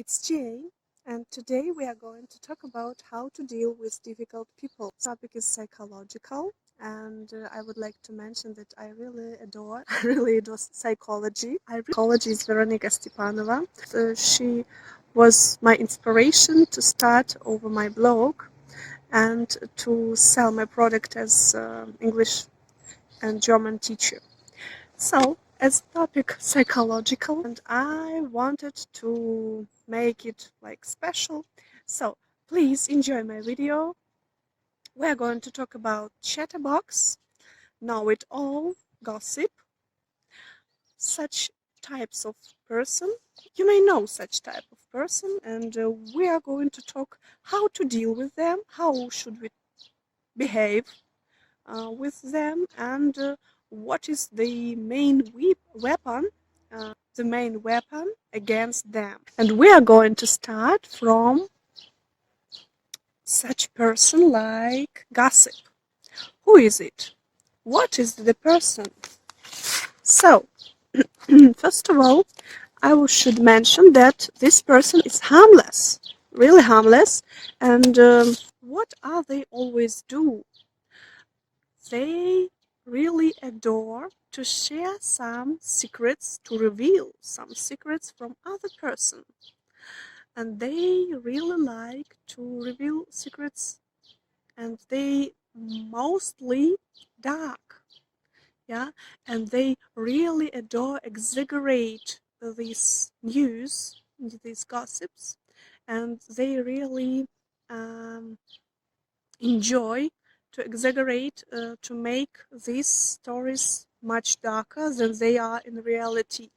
it's Jay, and today we are going to talk about how to deal with difficult people. The topic is psychological, and I would like to mention that I really adore psychology. Psychology is Veronika Stepanova. She was my inspiration to start over my blog and to sell my product as English and German teacher. So, as topic psychological, and I wanted to make it like special. So, please enjoy my video. We're going to talk about chatterbox, know-it-all, gossip, such types of person. You may know such type of person, and we are going to talk how to deal with them, how should we behave with them, and what is the main weapon against them. And we are going to start from such person like gossip. Who is it? What is the person? So, first of all, I should mention that this person is harmless, really harmless, and what are they always do? They really adore to share some secrets, to reveal some secrets from other person. And they really like to reveal secrets, and they mostly dark, yeah, and they really adore exaggerate these news, these gossips, and they really enjoy to exaggerate, to make these stories much darker than they are in reality.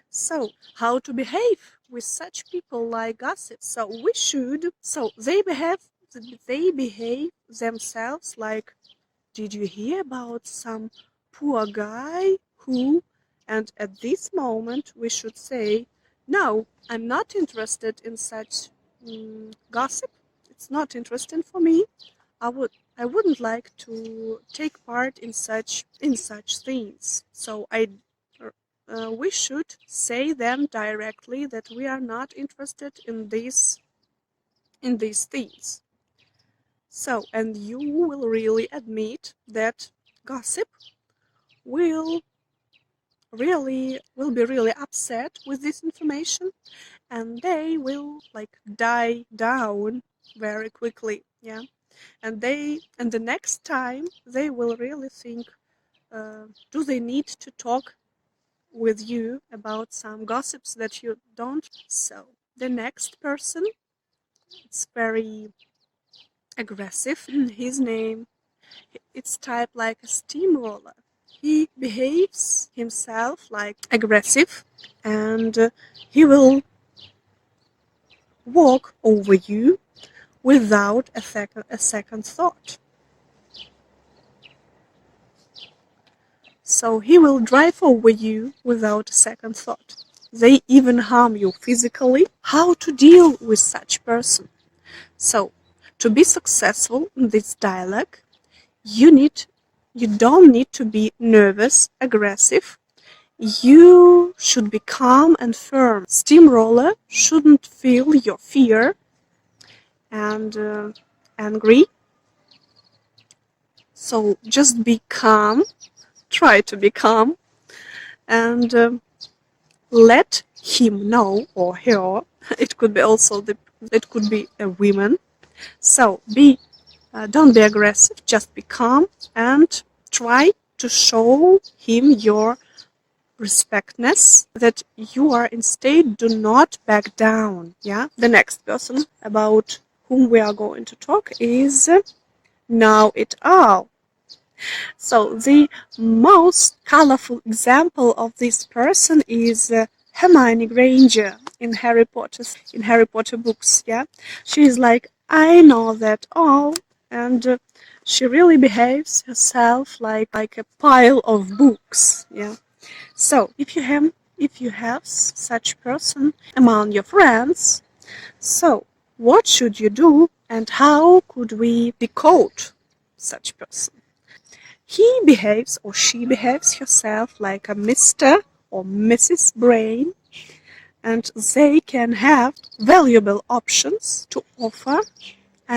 So, how to behave with such people like gossip? They behave themselves like, did you hear about some poor guy who, and at this moment we should say, no, I'm not interested in such gossip. It's not interesting for me. I wouldn't like to take part in such things. So we should say them directly that we are not interested in these things. So, and you will really admit that gossip will be really upset with this information, and they will like die down very quickly, yeah. And the next time they will really think, do they need to talk with you about some gossips that you don't? So the next person, it's very aggressive. His name, it's typed like a steamroller. He behaves himself like aggressive, and he will walk over you without a second thought. So he will drive over you without a second thought. They even harm you physically. How to deal with such person? So, to be successful in this dialogue, you don't need to be nervous, aggressive. You should be calm and firm. Steamroller shouldn't feel your fear and angry. So just be calm. Try to be calm, and let him know, or her. It could be also it could be a woman. So don't be aggressive. Just be calm and try to show him your respectness, that you are instead do not back down. Yeah. The next person about whom we are going to talk is know-it-all. So the most colorful example of this person is Hermione Granger in Harry Potter books. Yeah, she is like, I know that all, and she really behaves herself like a pile of books. Yeah. So if you have such person among your friends, so what should you do, and how could we decode such person? He behaves or she behaves herself like a Mr. or Mrs. Brain, and they can have valuable options to offer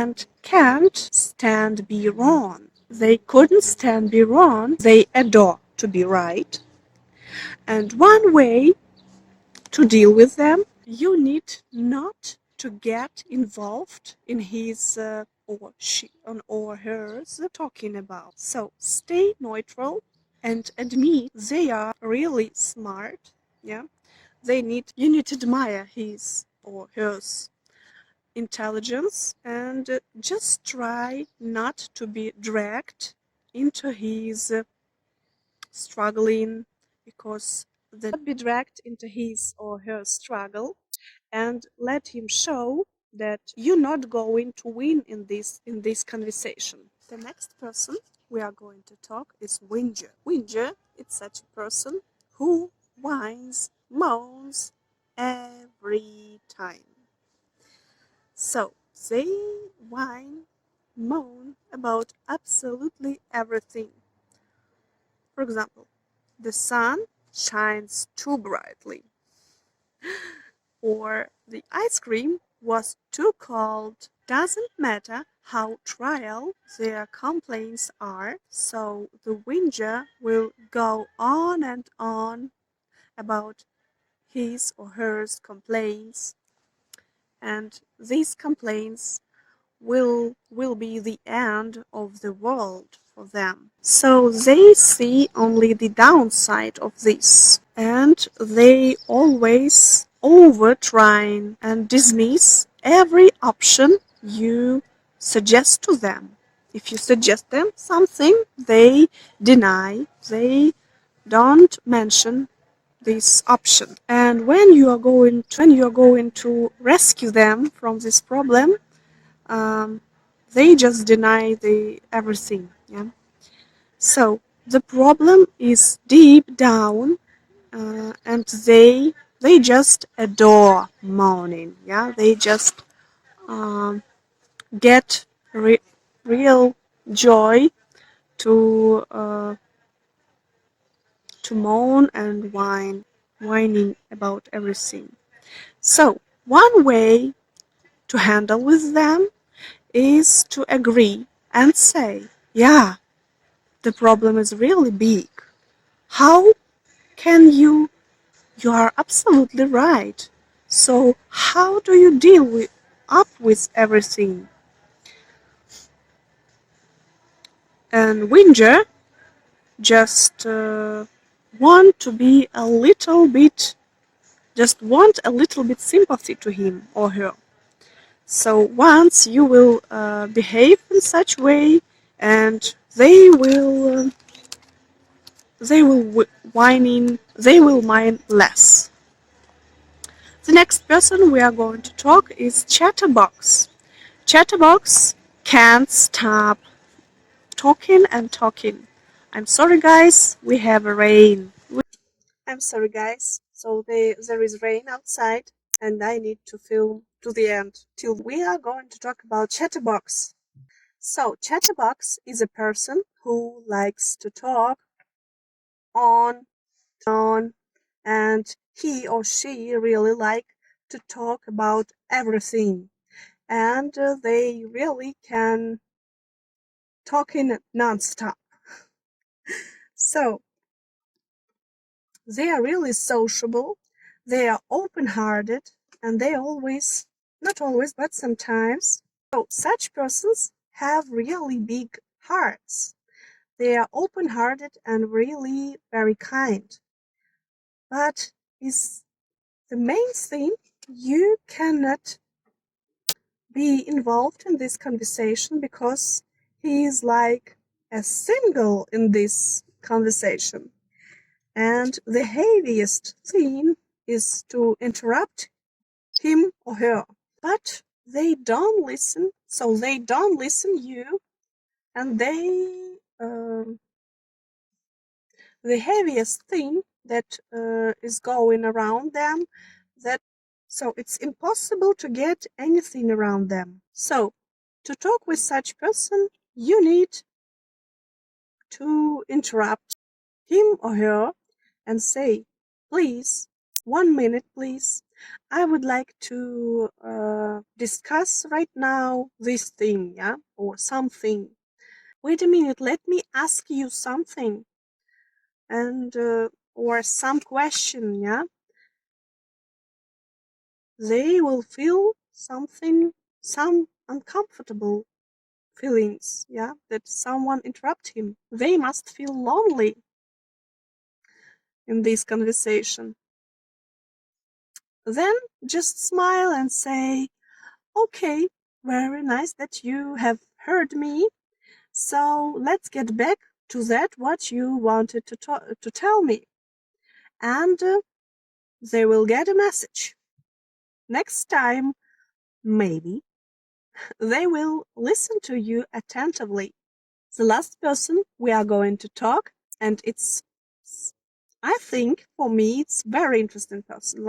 and can't stand be wrong. They couldn't stand be wrong. They adore to be right. And one way to deal with them, you need not to get involved in his or she or hers talking about. So stay neutral and admit they are really smart. Yeah, you need to admire his or hers intelligence and just try not to be dragged into his struggling, because the not be dragged into his or her struggle, and let him show that you're not going to win in this conversation. The next person we are going to talk is Whinger. Whinger is such a person who whines, moans every time. So they whine, moan about absolutely everything. For example, the sun shines too brightly, or the ice cream was too cold. Doesn't matter how trivial their complaints are, so the whinger will go on and on about his or her complaints, and these complaints will be the end of the world for them. So they see only the downside of this, and they always over try and dismiss every option you suggest to them. If you suggest them something, they deny, they don't mention this option. And when you are going to rescue them from this problem, um, they just deny the everything. Yeah. So the problem is deep down, and they just adore mourning. Yeah, they just um, get real joy to uh, to moan and whining about everything. So one way to handle with them is to agree and say, yeah, the problem is really big. How can you? You are absolutely right. So how do you deal with everything? And Winger just want to be a little bit, just want a little bit sympathy to him or her. So once you will behave in such way, and they will they will whine less. The next person we are going to talk is Chatterbox. Chatterbox can't stop talking and talking. I'm sorry, guys, we have rain. I'm sorry, guys. So there is rain outside, and I need to film to the end. Till we are going to talk about Chatterbox. So Chatterbox is a person who likes to talk on, and he or she really like to talk about everything, and they really can talk in non-stop. So they are really sociable, they are open-hearted, and they always, not always, but sometimes, so such persons have really big hearts. They are open-hearted and really very kind. But is the main thing, you cannot be involved in this conversation because he is like a single in this conversation. And the heaviest thing is to interrupt him or her. But they don't listen, so they don't listen you, and the heaviest thing that is going around them, that so it's impossible to get anything around them. So to talk with such person, you need to interrupt him or her and say, please, 1 minute, please. I would like to discuss right now this thing, yeah, or something. Wait a minute, let me ask you something, and or some question, yeah. They will feel something, some uncomfortable feelings, yeah, that someone interrupt him. They must feel lonely in this conversation. Then just smile and say, okay, very nice that you have heard me. So let's get back to that what you wanted to tell me. And they will get a message. Next time, maybe, they will listen to you attentively. The last person we are going to talk, and I think for me it's very interesting person.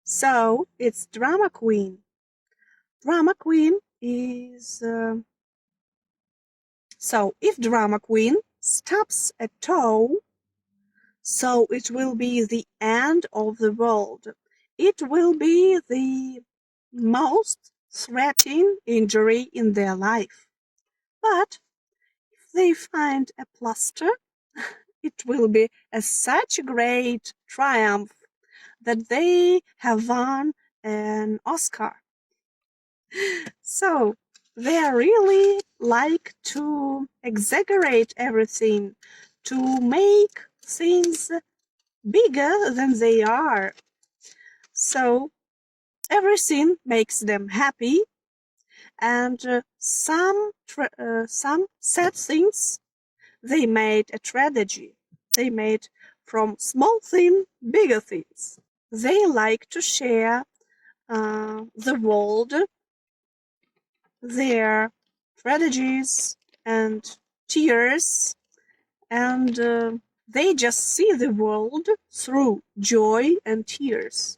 So it's drama queen. Drama queen is so if drama queen stubs a toe, so it will be the end of the world. It will be the most threatening injury in their life. But if they find a plaster, it will be such a great triumph that they have won an Oscar. So they really like to exaggerate everything, to make things bigger than they are. So everything makes them happy, and some sad things they made a tragedy. They made from small things bigger things. They like to share the world, their tragedies and tears, and they just see the world through joy and tears.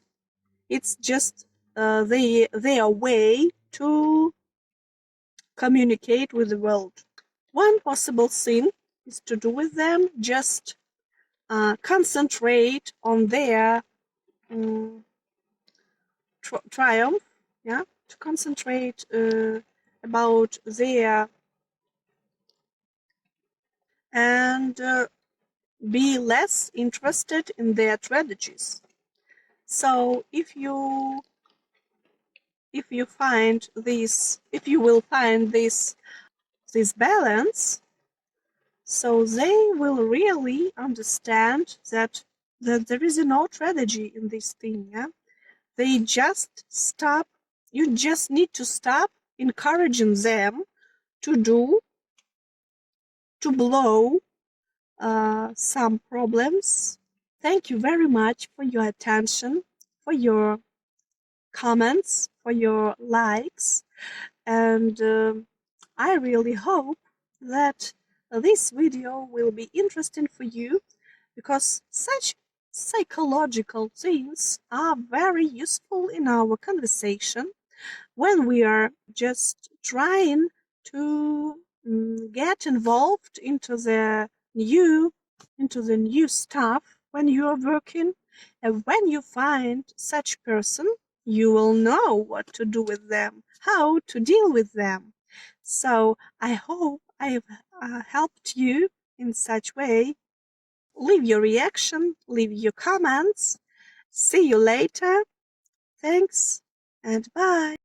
It's just their way to communicate with the world. One possible thing is to do with them just concentrate on their triumph, yeah, to concentrate about their and be less interested in their tragedies. So if you find this, if you will find this balance, so they will really understand that there is no tragedy in this thing. Yeah, they just stop. You just need to stop encouraging them to blow some problems. Thank you very much for your attention, for your comments, for your likes, and I really hope that this video will be interesting for you, because such psychological things are very useful in our conversation when we are just trying to get involved into the new stuff when you are working. And when you find such person, you will know what to do with them, how to deal with them. So I hope I've helped you in such way. Leave your reaction, leave your comments. See you later. Thanks and bye.